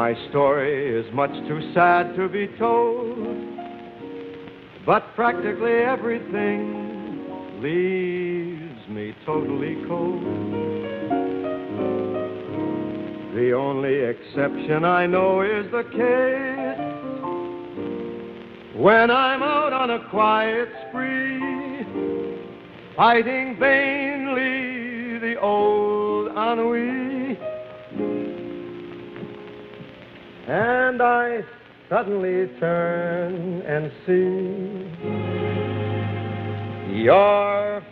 my story is much too sad to be told, but practically everything leaves me totally cold. The only exception I know is the case when I'm out on a quiet spree, fighting vainly the old ennui. And I suddenly turn and see your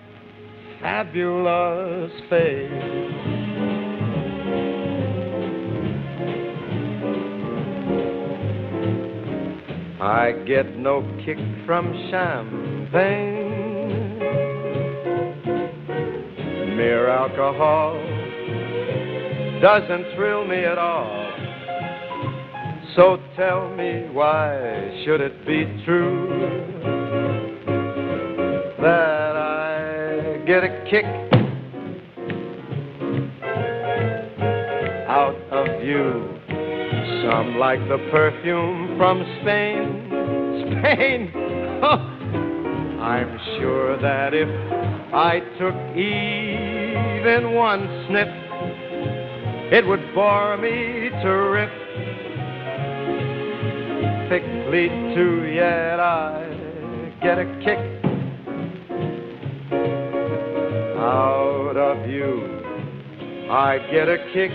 fabulous face. I get no kick from champagne. Mere alcohol doesn't thrill me at all. So tell me, why should it be true that I get a kick out of you? Some like the perfume from Spain. Spain! Oh, I'm sure that if I took even one sniff, it would bore me to rip. Thickly too, yet I get a kick out of you. I get a kick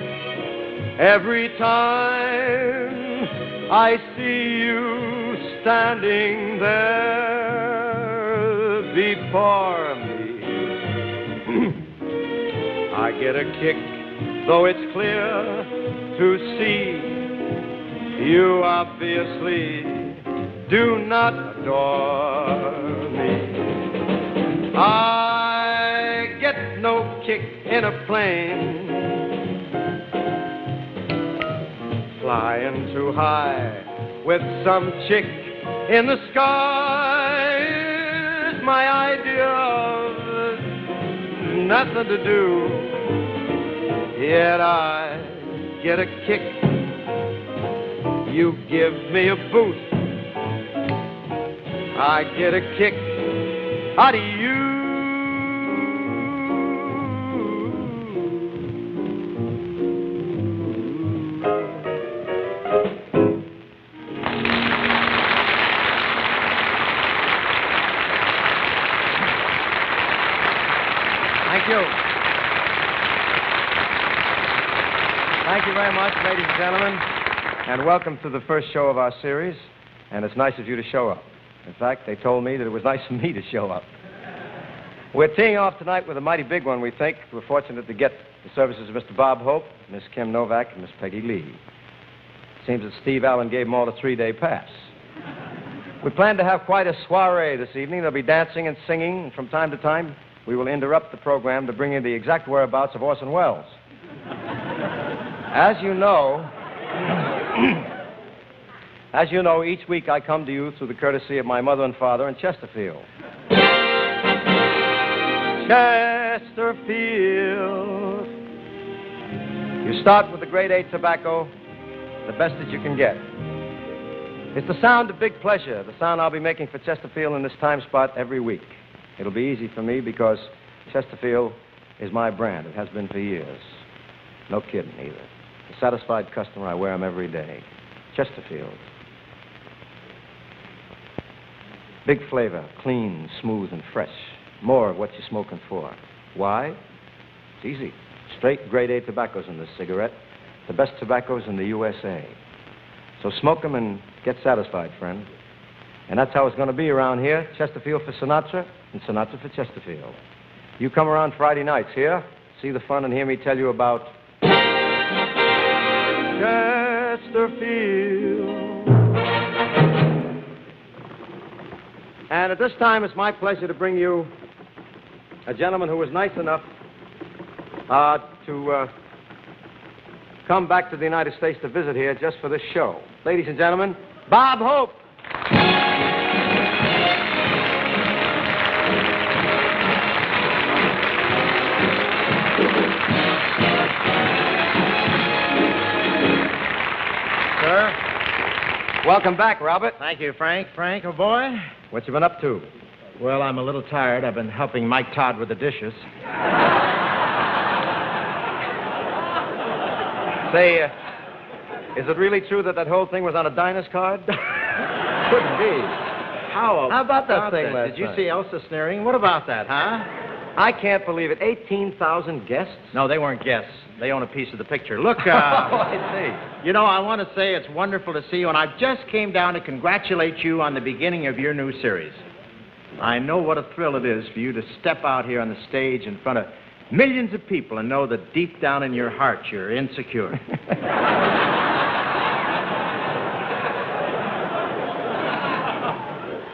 every time I see you standing there before me. I get a kick, though it's clear to see you obviously do not adore me. I get no kick in a plane flying too high with some chick in the sky. Is my idea of nothing to do, yet I get a kick. You give me a boost, I get a kick out of you. Thank you. Thank you very much, ladies and gentlemen. And welcome to the first show of our series, and it's nice of you to show up. In fact, they told me that it was nice of me to show up. We're teeing off tonight with a mighty big one, we think. We're fortunate to get the services of Mr. Bob Hope, Miss Kim Novak, and Miss Peggy Lee. Seems that Steve Allen gave them all a 3-day pass. We plan to have quite a soiree this evening. There'll be dancing and singing, and from time to time, we will interrupt the program to bring you the exact whereabouts of Orson Welles. As you know, each week I come to you through the courtesy of my mother and father in Chesterfield. Chesterfield. You start with the grade 8 tobacco, the best that you can get. It's the sound of big pleasure, the sound I'll be making for Chesterfield in this time spot every week. It'll be easy for me because Chesterfield is my brand. It has been for years. No kidding, either. A satisfied customer, I wear them every day. Chesterfield. Big flavor, clean, smooth, and fresh. More of what you're smoking for. Why? It's easy. Straight grade 8 tobaccos in this cigarette. The best tobaccos in the USA. So smoke them and get satisfied, friend. And that's how it's going to be around here. Chesterfield for Sinatra and Sinatra for Chesterfield. You come around Friday nights here, see the fun and hear me tell you about Chesterfield. And at this time, it's my pleasure to bring you a gentleman who was nice enough to come back to the United States to visit here just for this show. Ladies and gentlemen, Bob Hope. Welcome back, Robert. Thank you, Frank. Frank, oh boy. What you been up to? Well, I'm a little tired. I've been helping Mike Todd with the dishes. Say, is it really true that whole thing was on a diner's card? Couldn't be. How about that thing that? last Did you night? see Elsa sneering? What about that, huh? I can't believe it. 18,000 guests? No, they weren't guests. They own a piece of the picture. Look, Oh, I you know, I want to say it's wonderful to see you, and I just came down to congratulate you on the beginning of your new series. I know what a thrill it is for you to step out here on the stage in front of millions of people and know that deep down in your heart you're insecure.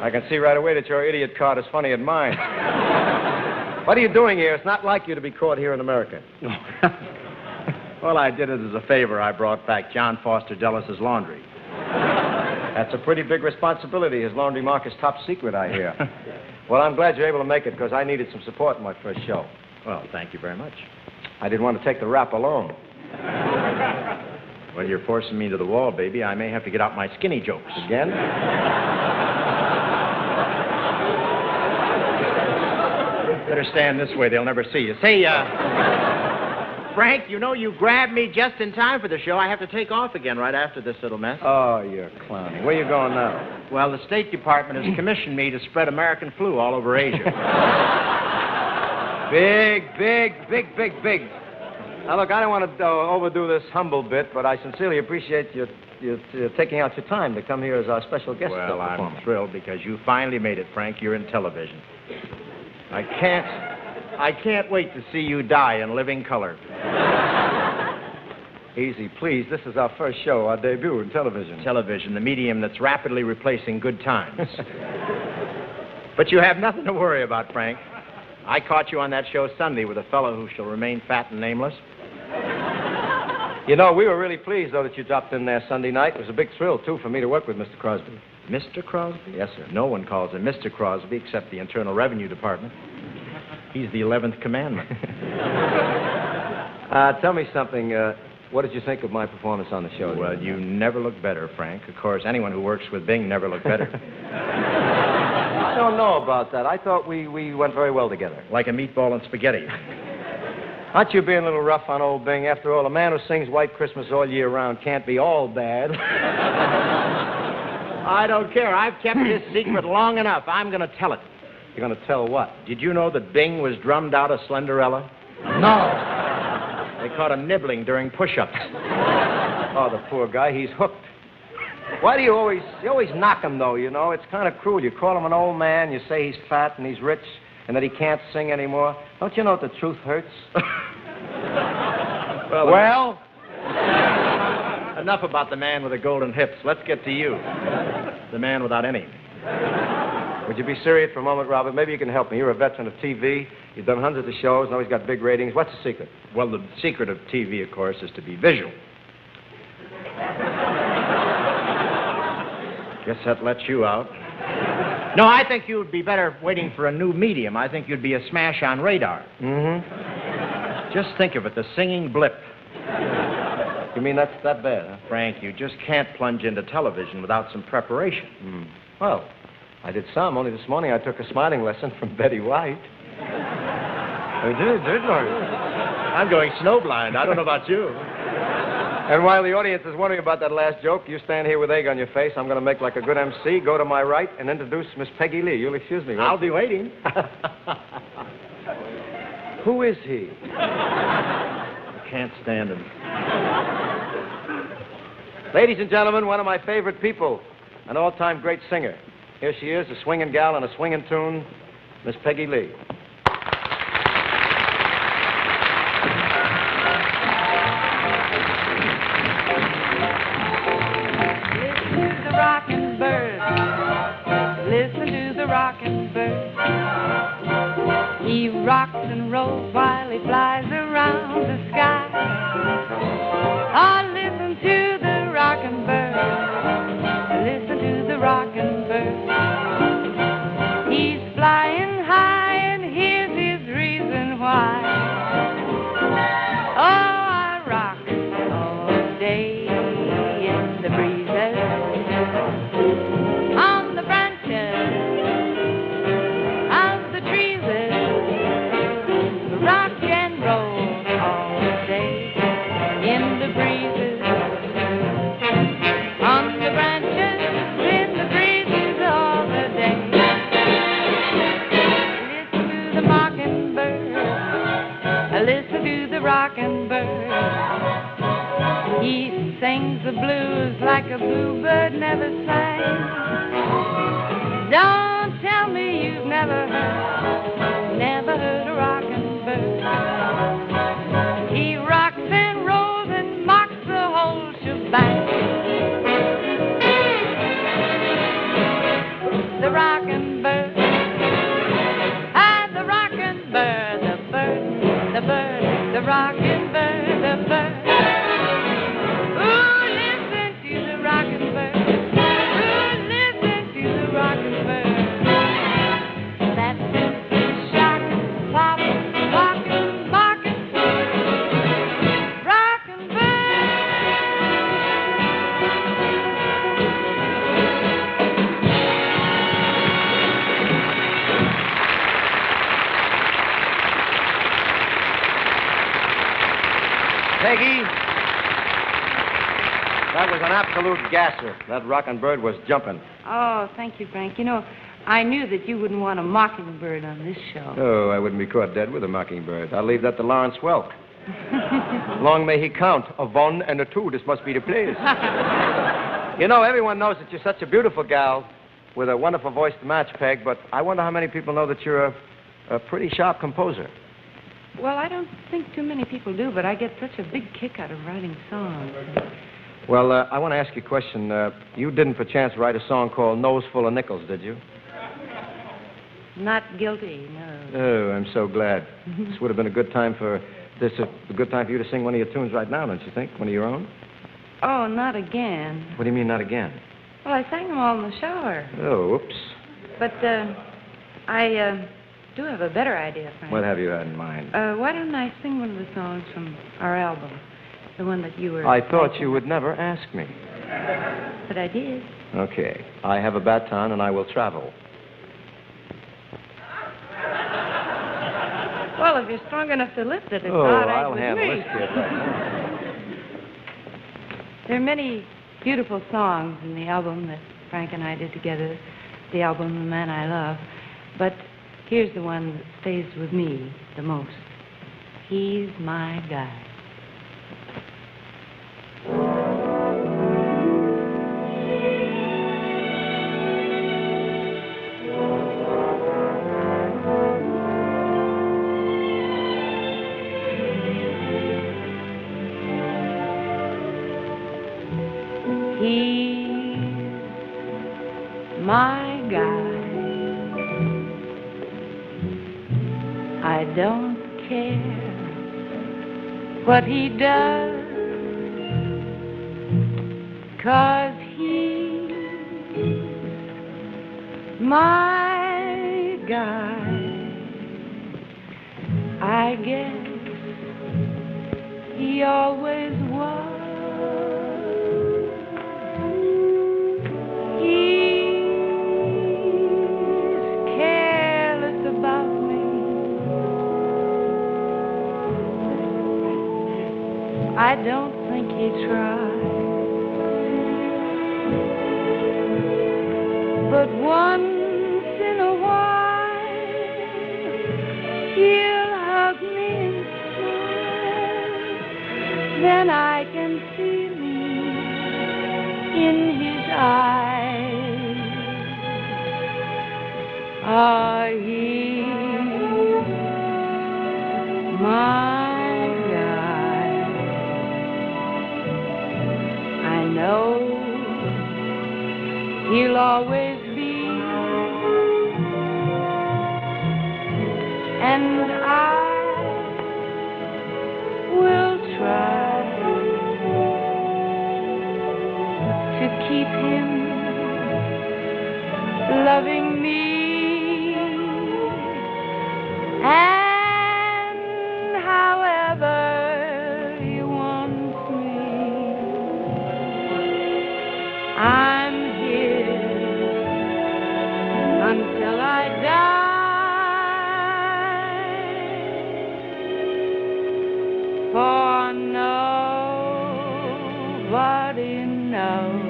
I can see right away that your idiot card is funnier than mine. What are you doing here? It's not like you to be caught here in America. Well, I did it as a favor. I brought back John Foster Dulles' laundry. That's a pretty big responsibility. His laundry mark is top secret, I hear. Well, I'm glad you're able to make it because I needed some support in my first show. Well, thank you very much. I didn't want to take the rap alone. Well, you're forcing me to the wall, baby. I may have to get out my skinny jokes. Again? Better stand this way. They'll never see you. Say, Frank, you know you grabbed me just in time for the show. I have to take off again right after this little mess. Oh, you're clowning. Where you going now? Well, the State Department has commissioned me to spread American flu all over Asia. Big. Now, look, I don't want to overdo this humble bit, but I sincerely appreciate you taking out your time to come here as our special guest. Well, performer. I'm thrilled because you finally made it, Frank. You're in television. I can't wait to see you die in living color. Easy, please. This is our first show, our debut in television. Television, the medium that's rapidly replacing good times. But you have nothing to worry about, Frank. I caught you on that show Sunday with a fellow who shall remain fat and nameless. You know, we were really pleased, though, that you dropped in there Sunday night. It was a big thrill, too, for me to work with Mr. Crosby. Mr. Crosby? Yes, sir. No one calls him Mr. Crosby except the Internal Revenue Department. He's the 11th commandment. Tell me something. What did you think of my performance on the show? Well, you never look better, Frank. Of course, anyone who works with Bing never looked better. I don't know about that. I thought we went very well together. Like a meatball and spaghetti. Aren't you being a little rough on old Bing? After all, a man who sings White Christmas all year round can't be all bad. I don't care. I've kept this secret long enough. I'm going to tell it. You're going to tell what? Did you know that Bing was drummed out of Slenderella? No. They caught him nibbling during push-ups. Oh, the poor guy. He's hooked. Why do you always knock him, though, you know? It's kind of cruel. You call him an old man, you say he's fat and he's rich, and that he can't sing anymore. Don't you know that the truth hurts? Well? Enough about the man with the golden hips. Let's get to you. The man without any. Would you be serious for a moment, Robert? Maybe you can help me. You're a veteran of TV. You've done hundreds of shows and always got big ratings. What's the secret? Well, the secret of TV, of course, is to be visual. Guess that lets you out. No, I think you would be better waiting for a new medium. I think you'd be a smash on radar. Mm-hmm. Just think of it, the singing blip. You mean that's that bad, huh? Frank, you just can't plunge into television without some preparation. Well, I did some. Only this morning I took a smiling lesson from Betty White. I did I? I'm going snowblind. I don't know about you. And while the audience is wondering about that last joke, you stand here with egg on your face. I'm going to make like a good MC, go to my right, and introduce Miss Peggy Lee. You'll excuse me, right? I'll be waiting. Who is he? I can't stand him. Ladies and gentlemen, one of my favorite people, an all-time great singer. Here she is, a swinging gal on a swinging tune, Miss Peggy Lee. Listen to the rocking bird. He rocks and rolls while he flies around the sky. Oh, listen to the rocking bird. Listen to the rocking bird. He's flying high and Listen to the rocking bird. He sings the blues like a bluebird never sang. Don't tell me you've never heard a rocking bird. He rocks and rolls and mocks the whole shebang. The rocking bird, the rocking bird, the bird, the rocking bird, the bird. Ooh, listen to the rocking bird. Ooh, listen to the rocking bird. That's shocking, popping, rocking, barking, rocking bird. Peggy, that was an absolute gasser. That rockin' bird was jumping. Oh, thank you, Frank. You know, I knew that you wouldn't want a mockingbird on this show. Oh, I wouldn't be caught dead with a mockingbird. I'll leave that to Lawrence Welk. Long may he count. A one and a two. This must be the place. You know, everyone knows that you're such a beautiful gal with a wonderful voice to match, Peg, but I wonder how many people know that you're a pretty sharp composer. Well, I don't think too many people do, but I get such a big kick out of writing songs. Well, I want to ask you a question. You didn't, perchance, write a song called Nose Full of Nickels, did you? Not guilty, no. Oh, I'm so glad. This would have been a good time for you to sing one of your tunes right now, don't you think? One of your own? Oh, not again. What do you mean, not again? Well, I sang them all in the shower. Oh, oops. But I do have a better idea, Frank. What have you had in mind? Why don't I sing one of the songs from our album? The one that you were... I thought you would never ask me. But I did. Okay. I have a baton and I will travel. Well, if you're strong enough to lift it, it's Oh, all right I'll with handle me. this kid right now. There are many beautiful songs in the album that Frank and I did together, the album The Man I Love. But here's the one that stays with me the most. He's my guy. He's my guy. I don't care what he does, 'cause he's my guy. I guess he always was. I don't think he tried. But once in a while, he'll hug me and smile. Then I can see me in his eyes. Ah, he's my know he'll always be, and I will try to keep him loving me, and however he wants me, I'm here until I die, for nobody knows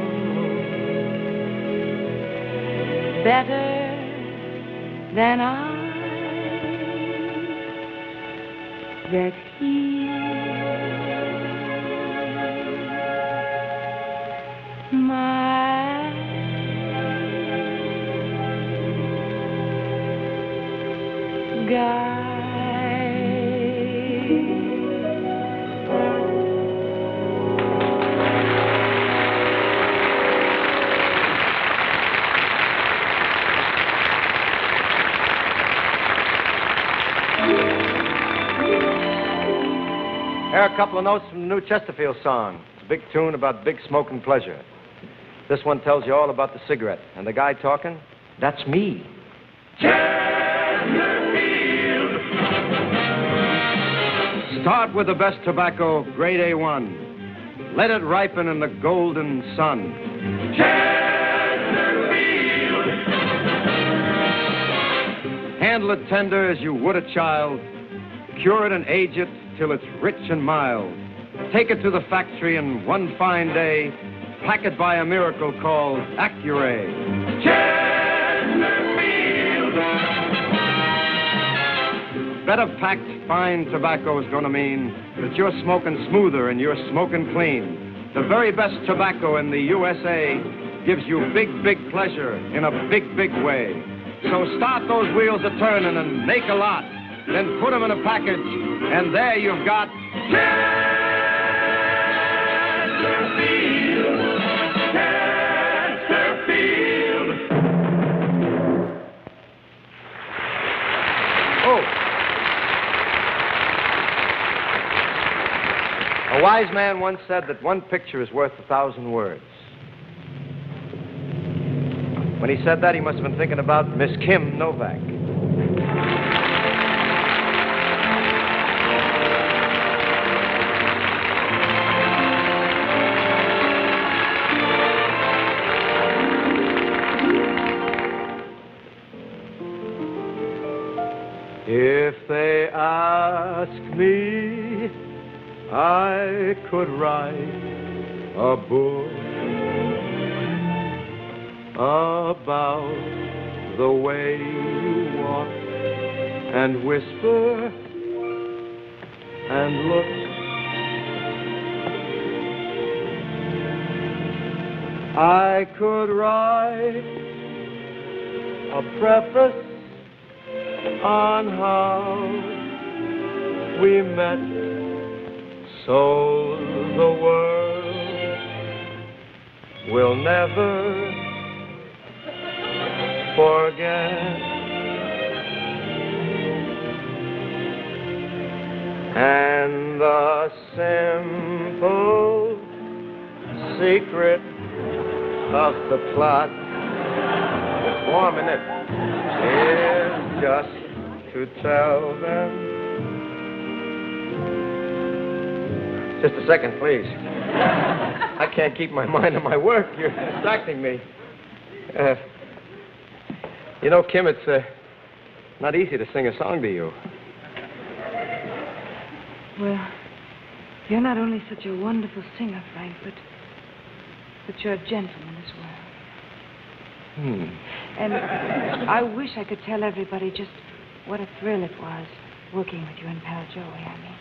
better than I that My guide. Here are a couple of notes from the new Chesterfield song. It's a big tune about big smoke and pleasure. This one tells you all about the cigarette. And the guy talking, that's me. Chesterfield. Start with the best tobacco, grade A1. Let it ripen in the golden sun. Chesterfield. Handle it tender as you would a child. Cure it and age it till it's rich and mild. Take it to the factory and one fine day, pack it by a miracle called Accuray. Chesterfield. Better packed fine tobacco is gonna mean that you're smoking smoother and you're smoking clean. The very best tobacco in the USA gives you big, big pleasure in a big, big way. So start those wheels a-turning and make a lot. Then put them in a package, and there you've got Chesterfield. Chesterfield. Oh. A wise man once said that one picture is worth 1,000 words. When he said that, he must have been thinking about Miss Kim Novak. If they ask me, I could write a book about the way you walk and whisper and look. I could write a preface on how we met, so the world will never forget. And the simple secret of the plot, it's warm, isn't it? Is just to tell them. Just a second, please. I can't keep my mind on my work. You're distracting me. You know, Kim, it's not easy to sing a song to you. Well, you're not only such a wonderful singer, Frank, but you're a gentleman as well. And I wish I could tell everybody just what a thrill it was working with you and Pal Joey, I mean.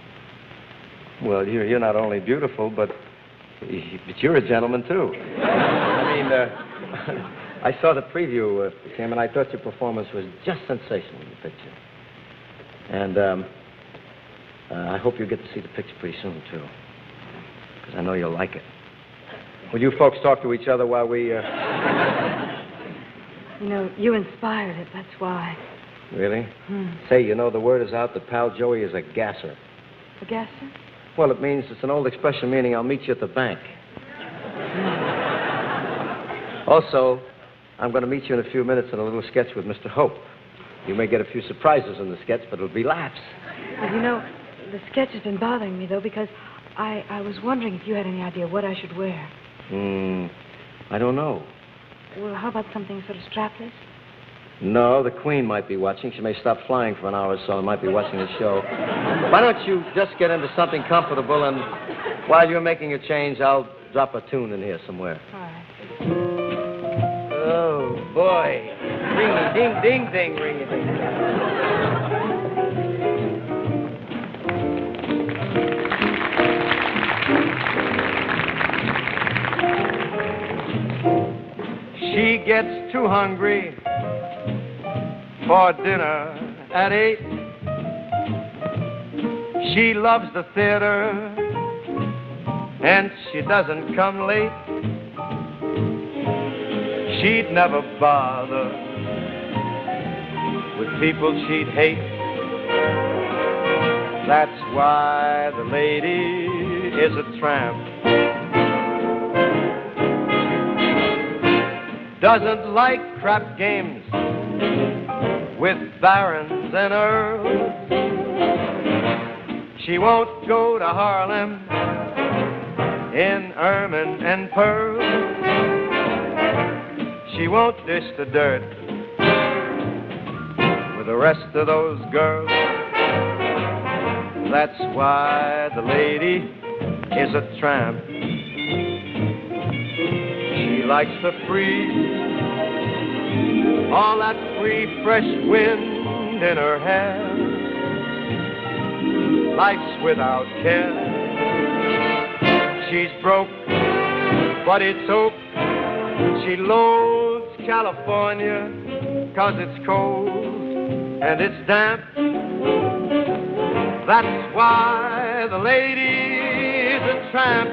Well, you're not only beautiful, but you're a gentleman, too. I mean, I saw the preview, Kim, and I thought your performance was just sensational in the picture. And I hope you'll get to see the picture pretty soon, too, because I know you'll like it. Will you folks talk to each other while we... You know, you inspired it, that's why. Really? Say, you know, the word is out that Pal Joey is a gasser. A gasser? Well, it means, it's an old expression meaning I'll meet you at the bank. Also, I'm going to meet you in a few minutes in a little sketch with Mr. Hope. You may get a few surprises in the sketch, but it'll be laughs. Well, you know, the sketch has been bothering me, though, because I was wondering if you had any idea what I should wear. I don't know. Well, how about something sort of strapless? No, the Queen might be watching. She may stop flying for an hour or so and might be watching the show. Why don't you just get into something comfortable, and while you're making a change, I'll drop a tune in here somewhere. All right. Oh, boy. Ringy, ding, ding, ding, ringy, ding, ding. gets too hungry for dinner at 8. She loves the theater and she doesn't come late. She'd never bother with people she'd hate. That's why the lady is a tramp. Doesn't like crap games with barons and earls. She won't go to Harlem in ermine and pearls. She won't dish the dirt with the rest of those girls. That's why the lady is a tramp. She likes the free, all that free, fresh wind in her hair. Life's without care. She's broke, but it's oak. She loathes California 'cause it's cold and it's damp. That's why the lady's a tramp.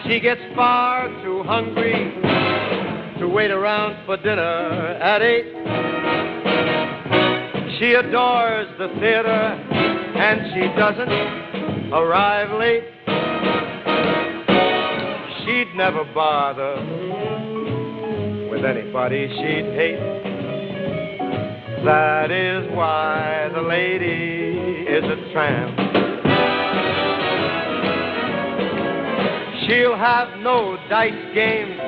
She gets far too hungry to wait around for dinner at 8. She adores the theater and she doesn't arrive late. She'd never bother with anybody she'd hate. That is why the lady is a tramp. She'll have no dice games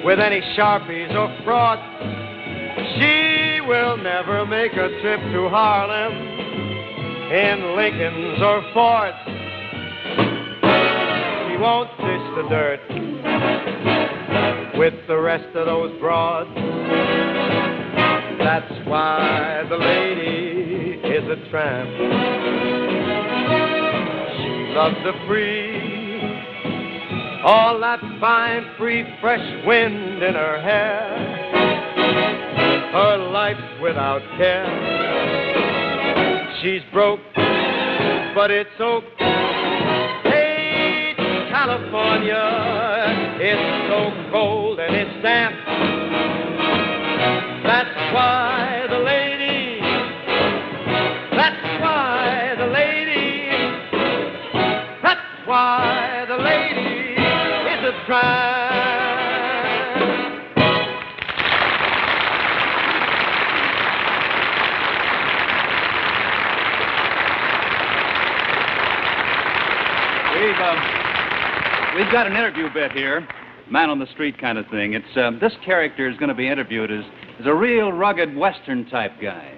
with any Sharpies or frauds. She will never make a trip to Harlem in Lincolns or Fords. She won't dish the dirt with the rest of those broads. That's why the lady is a tramp. She loves the free, all that fine, free, fresh wind in her hair. Her life's without care. She's broke, but it's oak. Hey, California, it's so cold and it's damp. That's why the lady, that's why the lady, that's why the lady is a tramp. We've got an interview bit here, man on the street kind of thing. It's this character is going to be interviewed as a real rugged Western type guy.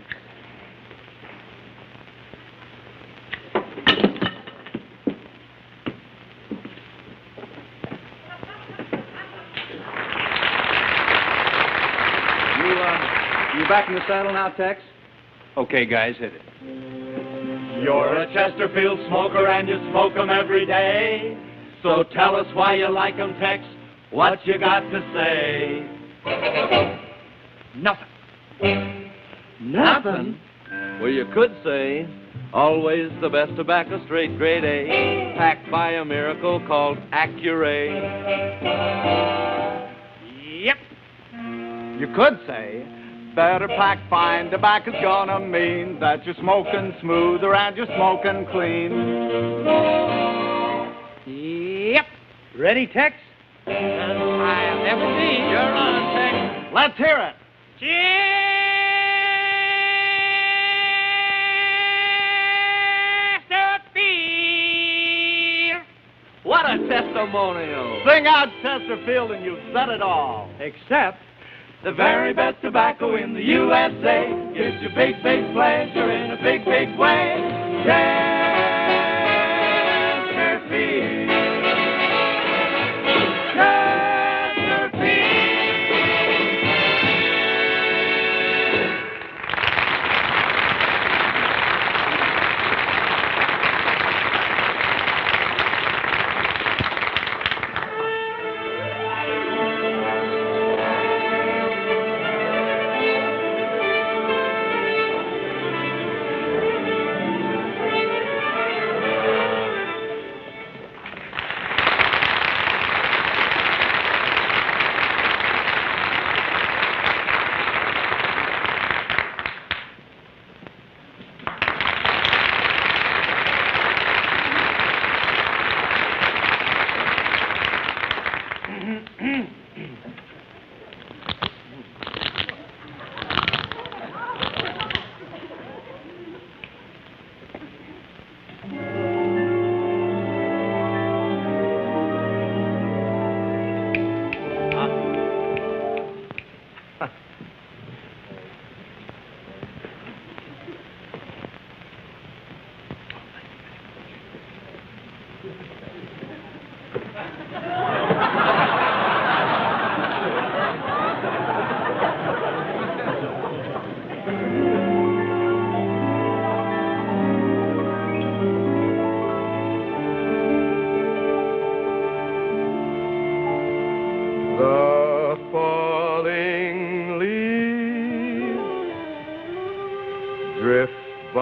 You back in the saddle now, Tex? Okay, guys, hit it. You're a Chesterfield smoker and you smoke 'em every day. So tell us why you like 'em, Tex. What you got to say? Nothing. Nothing? Well, you could say, always the best tobacco, straight grade A, packed by a miracle called Accuray. Yep. You could say, better pack fine tobacco's gonna mean that you're smoking smoother and you're smoking clean. Yep. Ready, Tex? I'll never be. You're on, Tex. Let's hear it. Chesterfield. What a testimonial. Sing out Chesterfield and you've said it all. Except the very best tobacco in the USA gives you big, big pleasure in a big, big way. Chesterfield.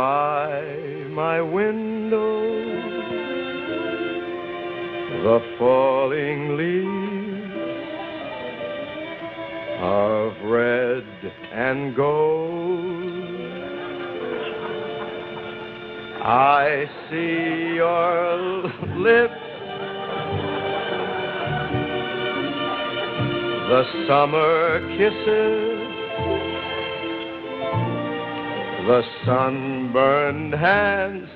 by my window, the falling leaves of red and gold. I see your lips, the summer kisses, the sunburned hands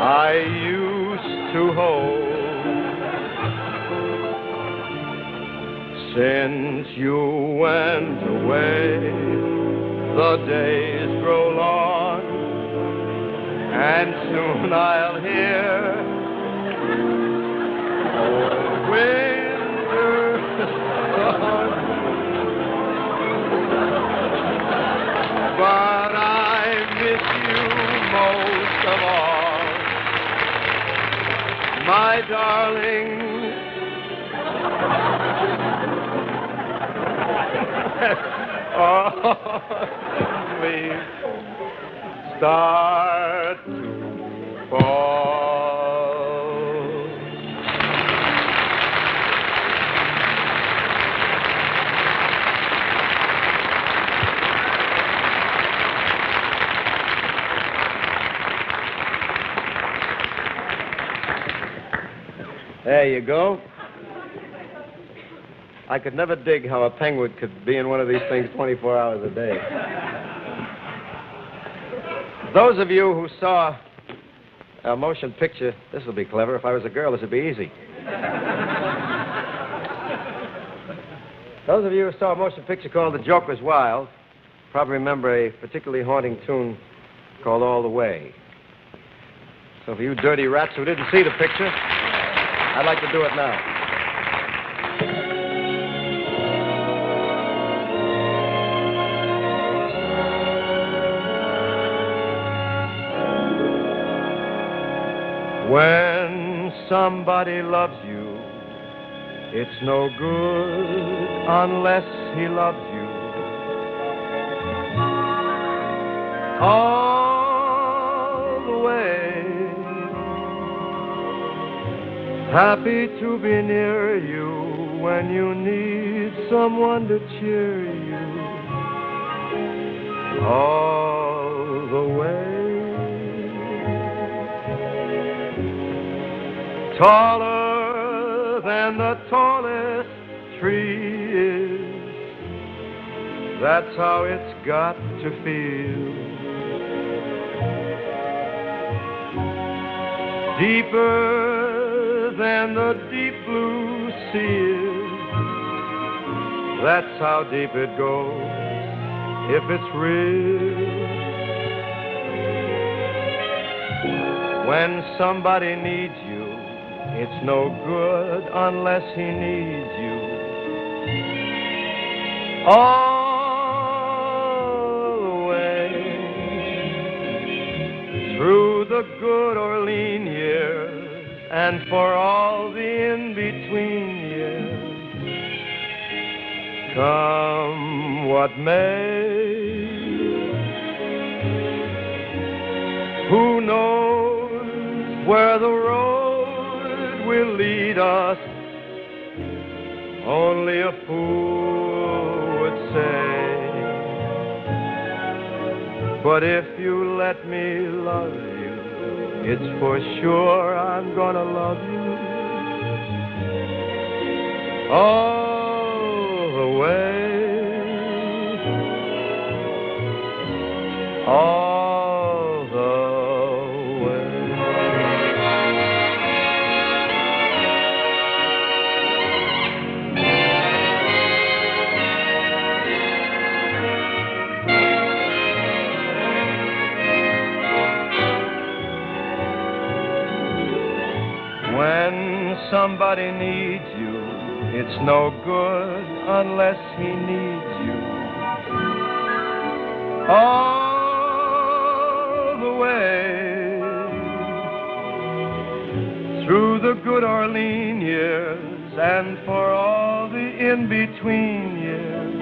I used to hold. Since you went away, the days grow long, and soon I'll hear old winter song. But I miss you most of all, my darling. Oh, leaves start to fall. There you go. I could never dig how a penguin could be in one of these things 24 hours a day. Those of you who saw a motion picture, this will be clever. If I was a girl, this would be easy. Those of you who saw a motion picture called The Joker's Wild probably remember a particularly haunting tune called All the Way. So for you dirty rats who didn't see the picture, I'd like to do it now. When somebody loves you, it's no good unless he loves you all the way. Happy to be near you when you need someone to cheer you all the way. Taller than the tallest tree is, that's how it's got to feel. Deeper than the deep blue sea is, that's how deep it goes if it's real. When somebody needs you, it's no good unless he needs you all the way. Through the good or lean years and for all the in-between years, come what may. Who knows where the road will lead us? Only a fool would say. But if you let me love you, it's for sure I'm gonna love you all the way. All the way. When somebody needs you, it's no good unless he needs you all the way. Through the good or lean years and for all the in-between years,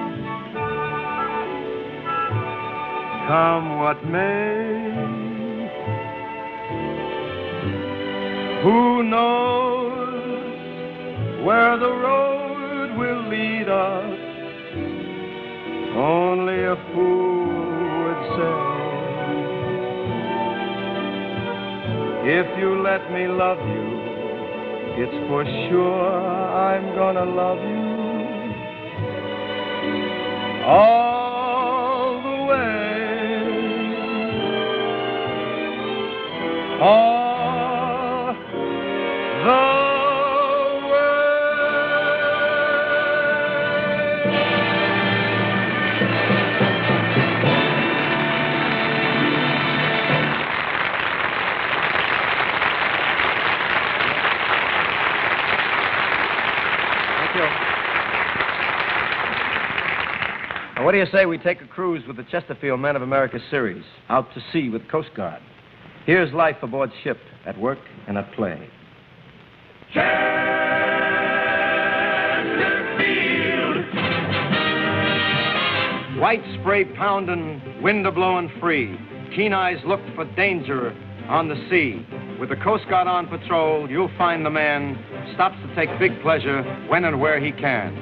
come what may. Who knows where the road will lead us? Only a fool would say. If you let me love you, it's for sure I'm gonna love you all the way. All the What do you say we take a cruise with the Chesterfield Men of America series out to sea with Coast Guard? Here's life aboard ship, at work and at play. Chesterfield! White spray pounding, wind a-blowing free. Keen eyes look for danger on the sea. With the Coast Guard on patrol, you'll find the man stops to take big pleasure when and where he can.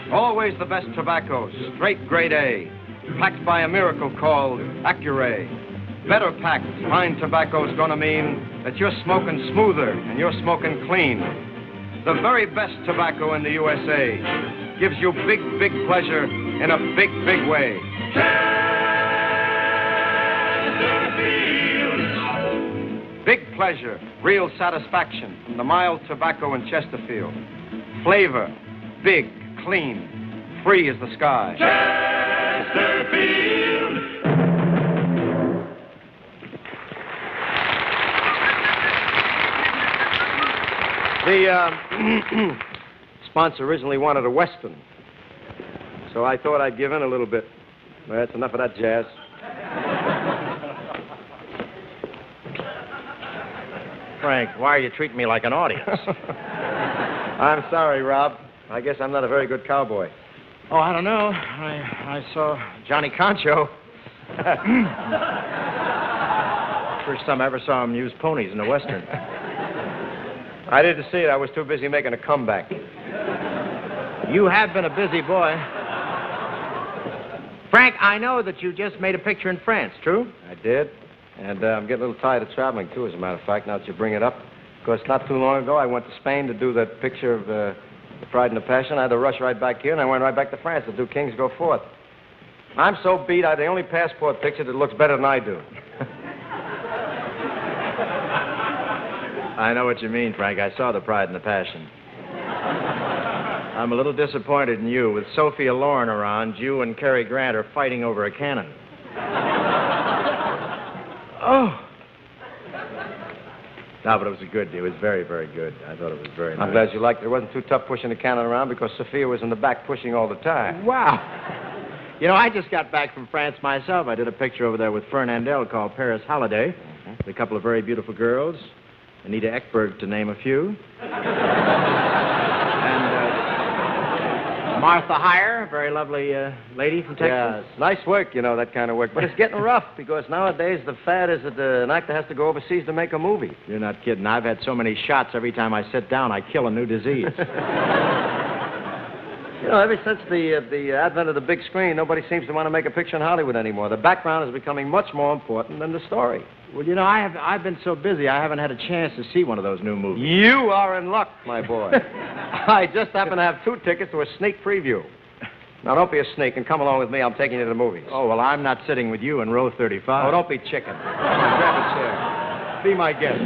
Always the best tobacco, straight grade A, packed by a miracle called Accuray. Better packed, fine tobacco's gonna mean that you're smoking smoother and you're smoking clean. The very best tobacco in the USA gives you big, big pleasure in a big, big way. Big pleasure, real satisfaction from the mild tobacco in Chesterfield. Flavor, big, clean, free as the sky. Chesterfield! The sponsor originally wanted a Western, so I thought I'd give in a little bit. Well, that's enough of that jazz. Frank, why are you treating me like an audience? I'm sorry, Rob. I guess I'm not a very good cowboy. Oh, I don't know. I saw Johnny Concho. First time I ever saw him use ponies in a Western. I didn't see it. I was too busy making a comeback. You have been a busy boy. Frank, I know that you just made a picture in France, true? I did. And I'm getting a little tired of traveling, too, as a matter of fact, now that you bring it up. Of course, not too long ago, I went to Spain to do that picture of the Pride and the Passion. I had to rush right back here, and I went right back to France to do Kings Go Forth. I'm so beat, I had the only passport picture that looks better than I do. I know what you mean, Frank. I saw the Pride and the Passion. I'm a little disappointed in you. With Sophia Loren around, you and Cary Grant are fighting over a cannon. Oh. No, but it was good. It was very, very good. I thought it was very nice. I'm glad you liked it. It wasn't too tough pushing the cannon around because Sophia was in the back pushing all the time. Wow. You know, I just got back from France myself. I did a picture over there with Fernandel called Paris Holiday. With a couple of very beautiful girls. Anita Ekberg, to name a few. And Martha Heyer, a very lovely lady from Texas. Yeah, it's nice work, you know, that kind of work. But it's getting rough because nowadays the fad is that an actor has to go overseas to make a movie. You're not kidding. I've had so many shots every time I sit down, I kill a new disease. You know, ever since the advent of the big screen, nobody seems to want to make a picture in Hollywood anymore. The background is becoming much more important than the story. Well, you know, I've been so busy, I haven't had a chance to see one of those new movies. You are in luck, my boy. I just happen to have 2 tickets to a sneak preview. Now, don't be a sneak and come along with me. I'm taking you to the movies. Oh, well, I'm not sitting with you in row 35. Oh, don't be chicken. Grab a chair. Be my guest.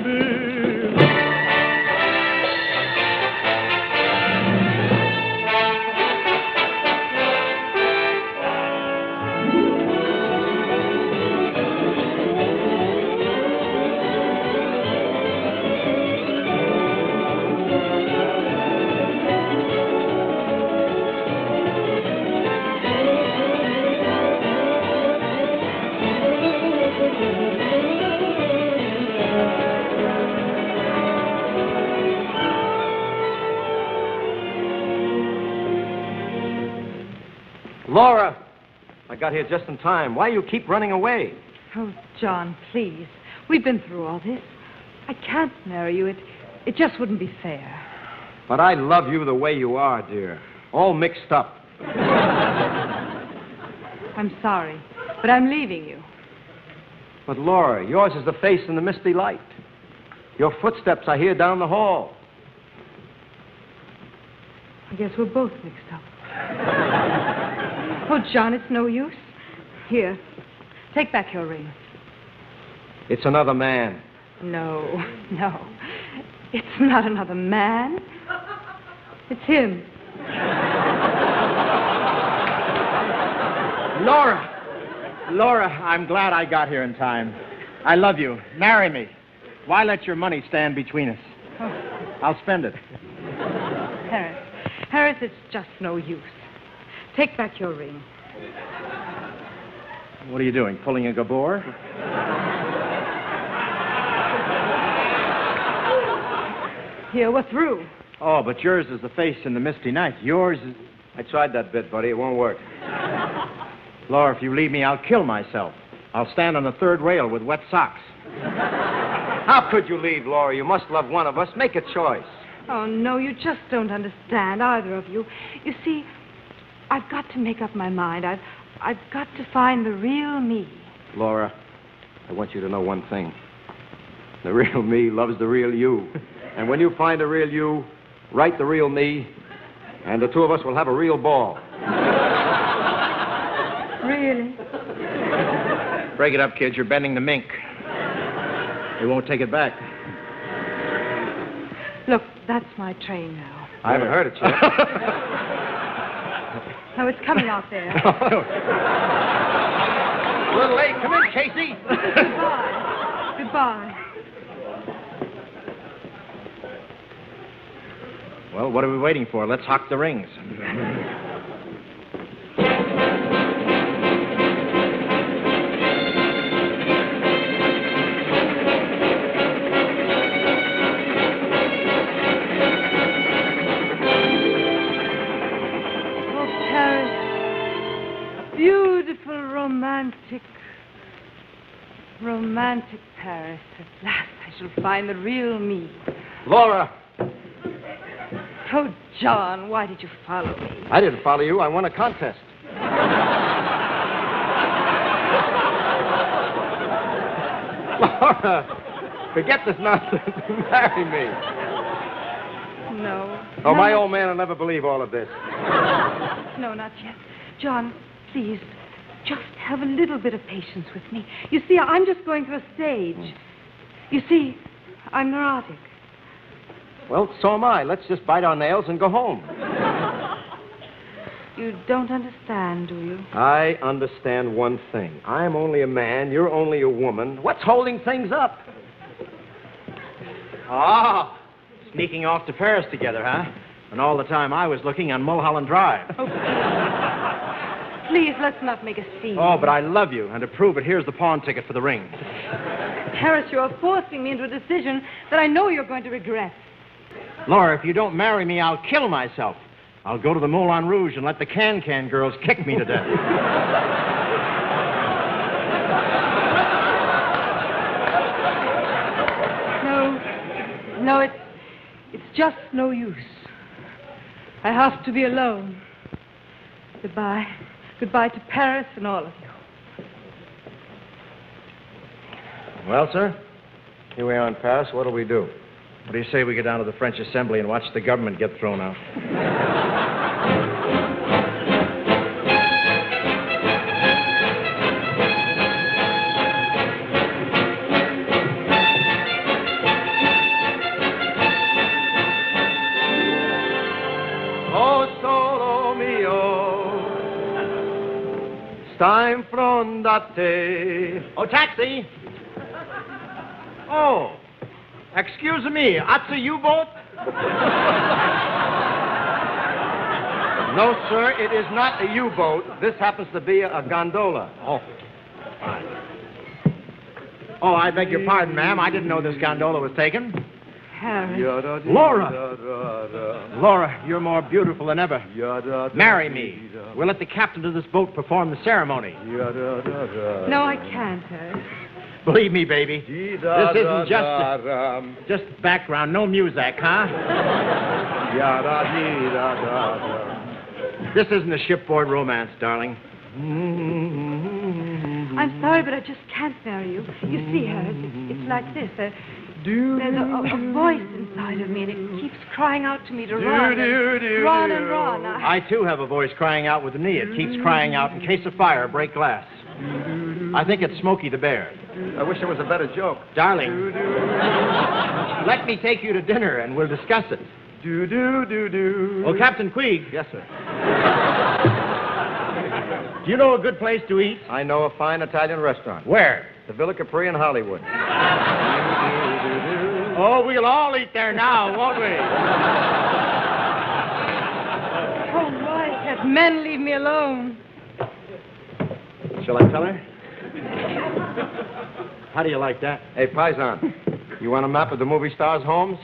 Laura! I got here just in time. Why you keep running away? Oh, John, please. We've been through all this. I can't marry you. It just wouldn't be fair. But I love you the way you are, dear. All mixed up. I'm sorry, but I'm leaving you. But, Laura, yours is the face in the misty light. Your footsteps I hear down the hall. I guess we're both mixed up. Oh, John, it's no use. Here, take back your ring. It's another man. No. It's not another man. It's him. Laura, I'm glad I got here in time. I love you. Marry me. Why let your money stand between us? Oh. I'll spend it. Harris, it's just no use. Take back your ring. What are you doing, pulling a Gabor? Here, we're through. Oh, but yours is the face in the misty night. Yours is... I tried that bit, buddy. It won't work. Laura, if you leave me, I'll kill myself. I'll stand on the third rail with wet socks. How could you leave, Laura? You must love one of us. Make a choice. Oh, no, you just don't understand, either of you. You see, I've got to make up my mind. I've got to find the real me. Laura, I want you to know one thing. The real me loves the real you. And when you find the real you, write the real me, and the two of us will have a real ball. Really? Break it up, kids. You're bending the mink. We won't take it back. Look, that's my train now. I haven't heard it yet. No, it's coming out there. A little late. Come in, Casey. Goodbye. Well, what are we waiting for? Let's hock the rings. Romantic Paris. At last I shall find the real me. Laura! Oh, John, why did you follow me? I didn't follow you. I won a contest. Laura, forget this nonsense. Marry me. No. Oh, my old man will never believe all of this. No, not yet. John, please, just have a little bit of patience with me. You see, I'm just going through a stage. You see, I'm neurotic. Well, so am I. Let's just bite our nails and go home. You don't understand, do you? I understand one thing. I'm only a man. You're only a woman. What's holding things up? Ah, sneaking off to Paris together, huh? And all the time I was looking on Mulholland Drive. Oh, please, let's not make a scene. Oh, but I love you. And to prove it, here's the pawn ticket for the ring. Harris, you're forcing me into a decision that I know you're going to regret. Laura, if you don't marry me, I'll kill myself. I'll go to the Moulin Rouge and let the Can-Can girls kick me to death. No, it's just no use. I have to be alone. Goodbye. Goodbye to Paris and all of you. Well, sir, here we are in Paris. What'll we do? What do you say we go down to the French Assembly and watch the government get thrown out? Oh, solo mio, sta in fronte a te. Oh, taxi! Oh, excuse me, that's a U-boat? No, sir, it is not a U-boat. This happens to be a gondola. Oh. Oh, I beg your pardon, ma'am. I didn't know this gondola was taken. Harry. Laura! Laura, you're more beautiful than ever. Marry me. We'll let the captain of this boat perform the ceremony. No, I can't, Harry. Believe me, baby. This isn't just background, no music, huh? This isn't a shipboard romance, darling. I'm sorry, but I just can't marry you. You see, Harry, it's like this. There's a voice inside of me, and it keeps crying out to me to run and run and run. I, too, have a voice crying out with me. It keeps crying out in case of fire, break glass. I think it's Smokey the Bear. I wish there was a better joke. Darling, let me take you to dinner, and we'll discuss it. Oh, Captain Queeg. Yes, sir. Do you know a good place to eat? I know a fine Italian restaurant. Where? The Villa Capri in Hollywood. Oh, we'll all eat there now, won't we? Oh, why can't men leave me alone? Shall I tell her? How do you like that? Hey, Paisan, you want a map of the movie stars' homes?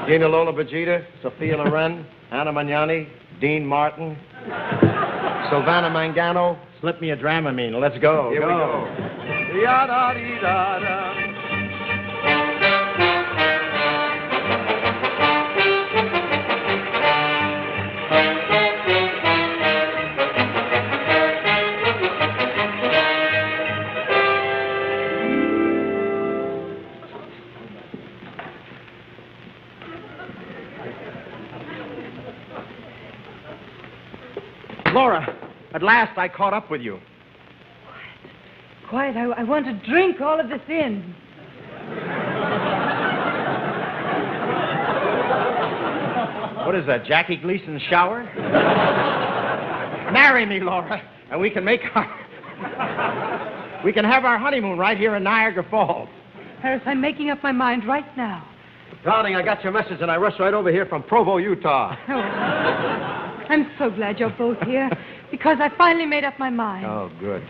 Gina Lola Vegeta, Sophia Loren, Anna Magnani, Dean Martin, Sylvana Mangano. Slip me a Dramamine. Let's go. Here we go. Yada-dee-da-da. Laura, at last I caught up with you. Quiet, I want to drink all of this in. What is that, Jackie Gleason's shower? Marry me, Laura, and we can have our honeymoon right here in Niagara Falls. Harris, I'm making up my mind right now. Darling, I got your message, and I rushed right over here from Provo, Utah. Oh, I'm so glad you're both here, because I finally made up my mind. Oh, good.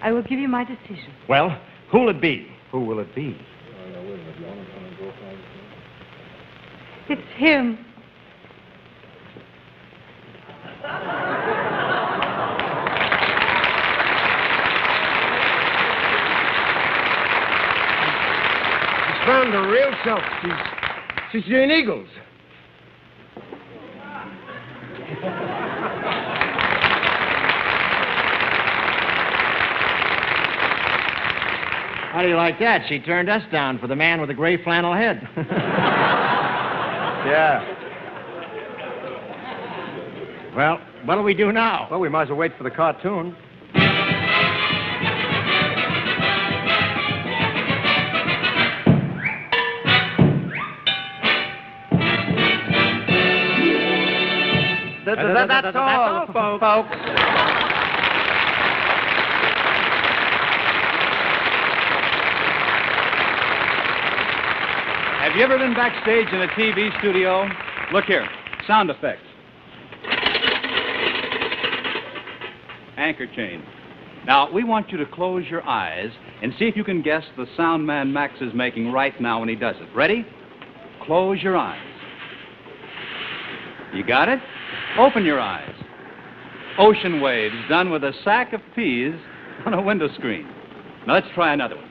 I will give you my decision. Well, who'll it be? Who will it be? It's him. She's found her real self. She's Jane Eagles. How do you like that? She turned us down for the man with the gray flannel head. Yeah. Well, what do we do now? Well, we might as well wait for the cartoon. That's all, folks. Have you ever been backstage in a TV studio? Look here, sound effects. Anchor chain. Now, we want you to close your eyes and see if you can guess the sound man Max is making right now when he does it. Ready? Close your eyes. You got it? Open your eyes. Ocean waves done with a sack of peas on a window screen. Now, let's try another one.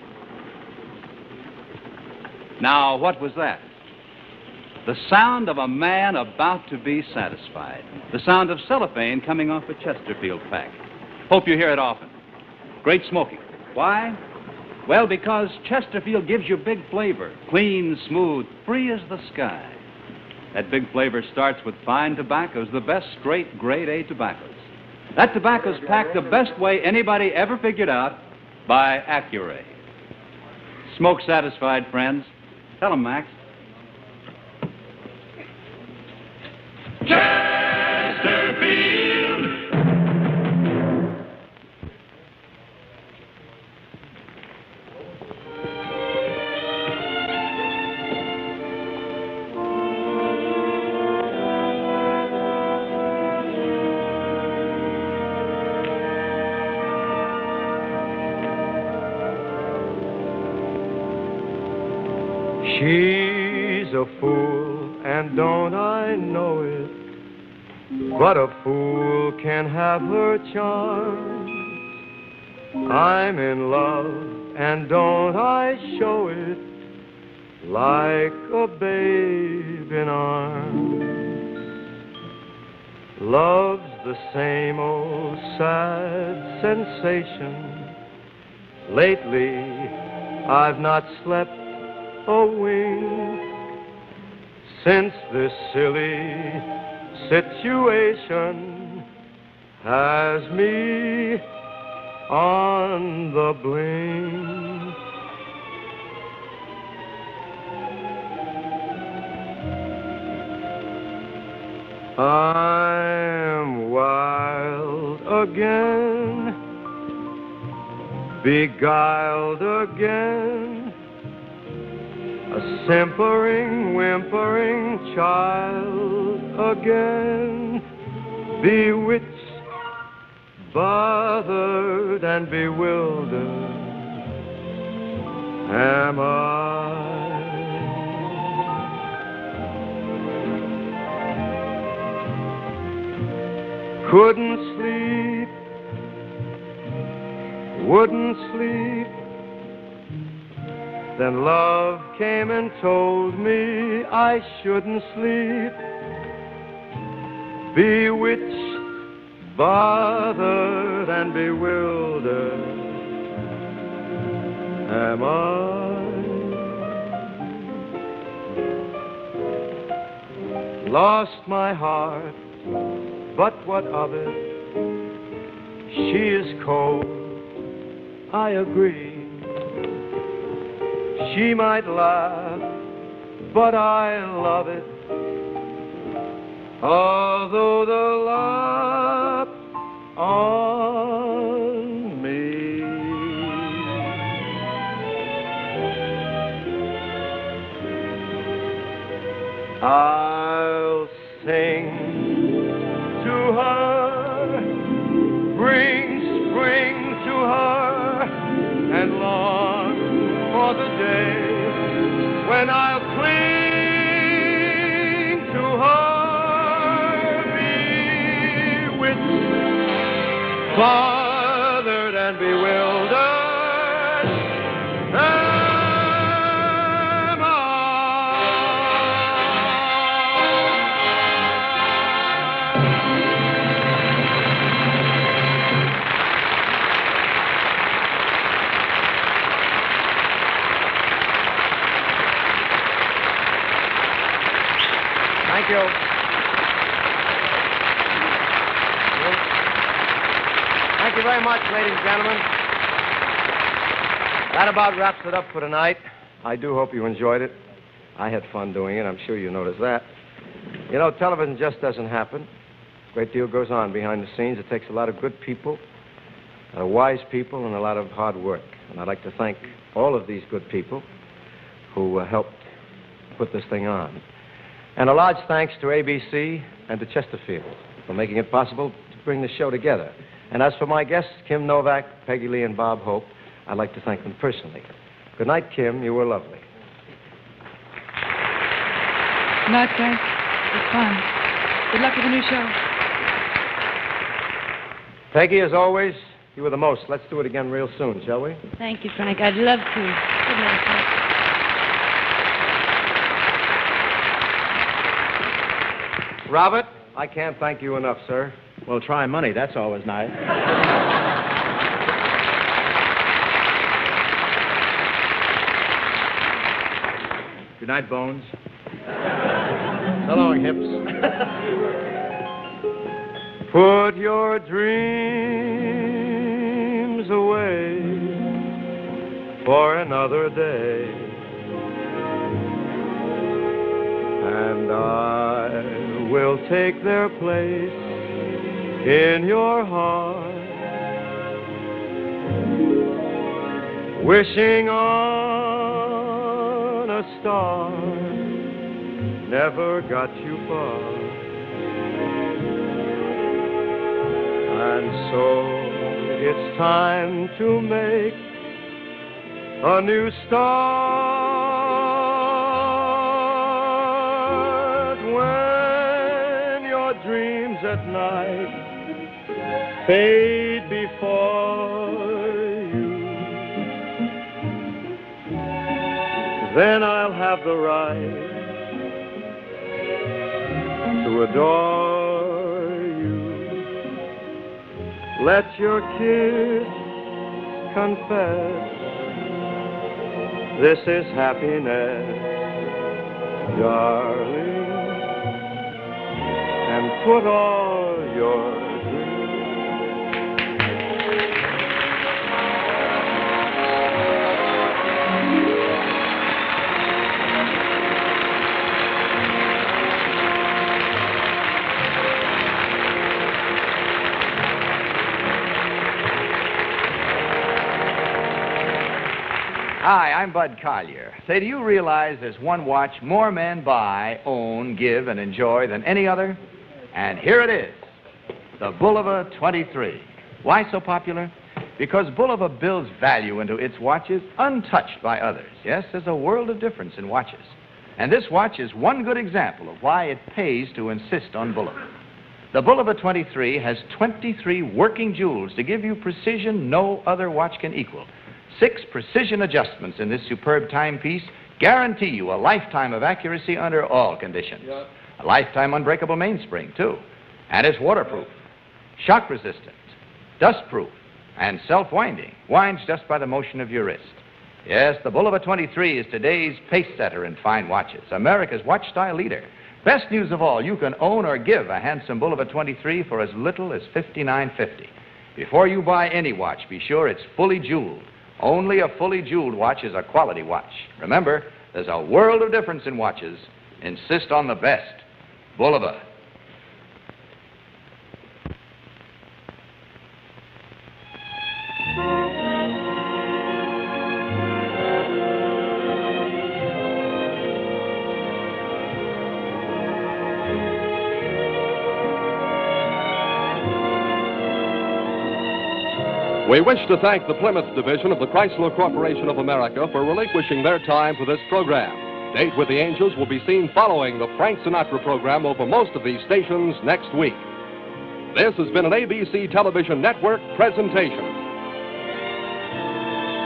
Now, what was that? The sound of a man about to be satisfied. The sound of cellophane coming off a Chesterfield pack. Hope you hear it often. Great smoking. Why? Well, because Chesterfield gives you big flavor. Clean, smooth, free as the sky. That big flavor starts with fine tobaccos, the best straight grade A tobaccos. That tobacco's packed the best way anybody ever figured out by Accuray. Smoke satisfied, friends. Tell them, Max. Chesterfield. She's a fool, and don't I know it? But a fool can have her charms. I'm in love, and don't I show it? Like a babe in arms. Love's the same old sad sensation. Lately, I've not slept a wink since this silly situation has me on the blink. I'm wild again, beguiled again, a simpering, whimpering child again, bewitched, bothered, and bewildered am I. Couldn't sleep, wouldn't sleep. Then love came and told me I shouldn't sleep. Bewitched, bothered, and bewildered am I. Lost my heart, but what of it? She is cold, I agree. She might laugh, but I love it. Although the laugh on me. I'll sing to her, bring spring to her, and long for the day when I'll cling to her, bewitched, bothered, and bewildered. Thank you. Thank you very much, ladies and gentlemen. That about wraps it up for tonight. I do hope you enjoyed it. I had fun doing it. I'm sure you noticed that. You know, television just doesn't happen. A great deal goes on behind the scenes. It takes a lot of good people, wise people, and a lot of hard work. And I'd like to thank all of these good people who helped put this thing on. And a large thanks to ABC and to Chesterfield for making it possible to bring the show together. And as for my guests, Kim Novak, Peggy Lee, and Bob Hope, I'd like to thank them personally. Good night, Kim. You were lovely. Good night, Frank. It was fun. Good luck with the new show. Peggy, as always, you were the most. Let's do it again real soon, shall we? Thank you, Frank. I'd love to. Good night, Frank. Robert, I can't thank you enough, sir. Well, try money. That's always nice. Good night, Bones. So long, Hips. Put your dreams away for another day, and I will take their place in your heart, wishing on a star never got you far. And so it's time to make a new start. dreams at night fade before you, then I'll have the right to adore you. Let your kiss confess this is happiness, darling, and put all your Hi, I'm Bud Collier. Say, do you realize there's one watch more men buy, own, give, and enjoy than any other? And here it is, the Bulova 23. Why so popular? Because Bulova builds value into its watches untouched by others. Yes, there's a world of difference in watches. And this watch is one good example of why it pays to insist on Bulova. The Bulova 23 has 23 working jewels to give you precision no other watch can equal. 6 precision adjustments in this superb timepiece guarantee you a lifetime of accuracy under all conditions. Yep. A lifetime unbreakable mainspring, too. And it's waterproof, shock resistant, dustproof, and self-winding. Winds just by the motion of your wrist. Yes, the Bulova 23 is today's pace setter in fine watches, America's watch style leader. Best news of all, you can own or give a handsome Bulova 23 for as little as $59.50. Before you buy any watch, be sure it's fully jeweled. Only a fully jeweled watch is a quality watch. Remember, there's a world of difference in watches. Insist on the best. Bulova. We wish to thank the Plymouth Division of the Chrysler Corporation of America for relinquishing their time for this program. Date with the Angels will be seen following the Frank Sinatra program over most of these stations next week. This has been an ABC Television Network presentation.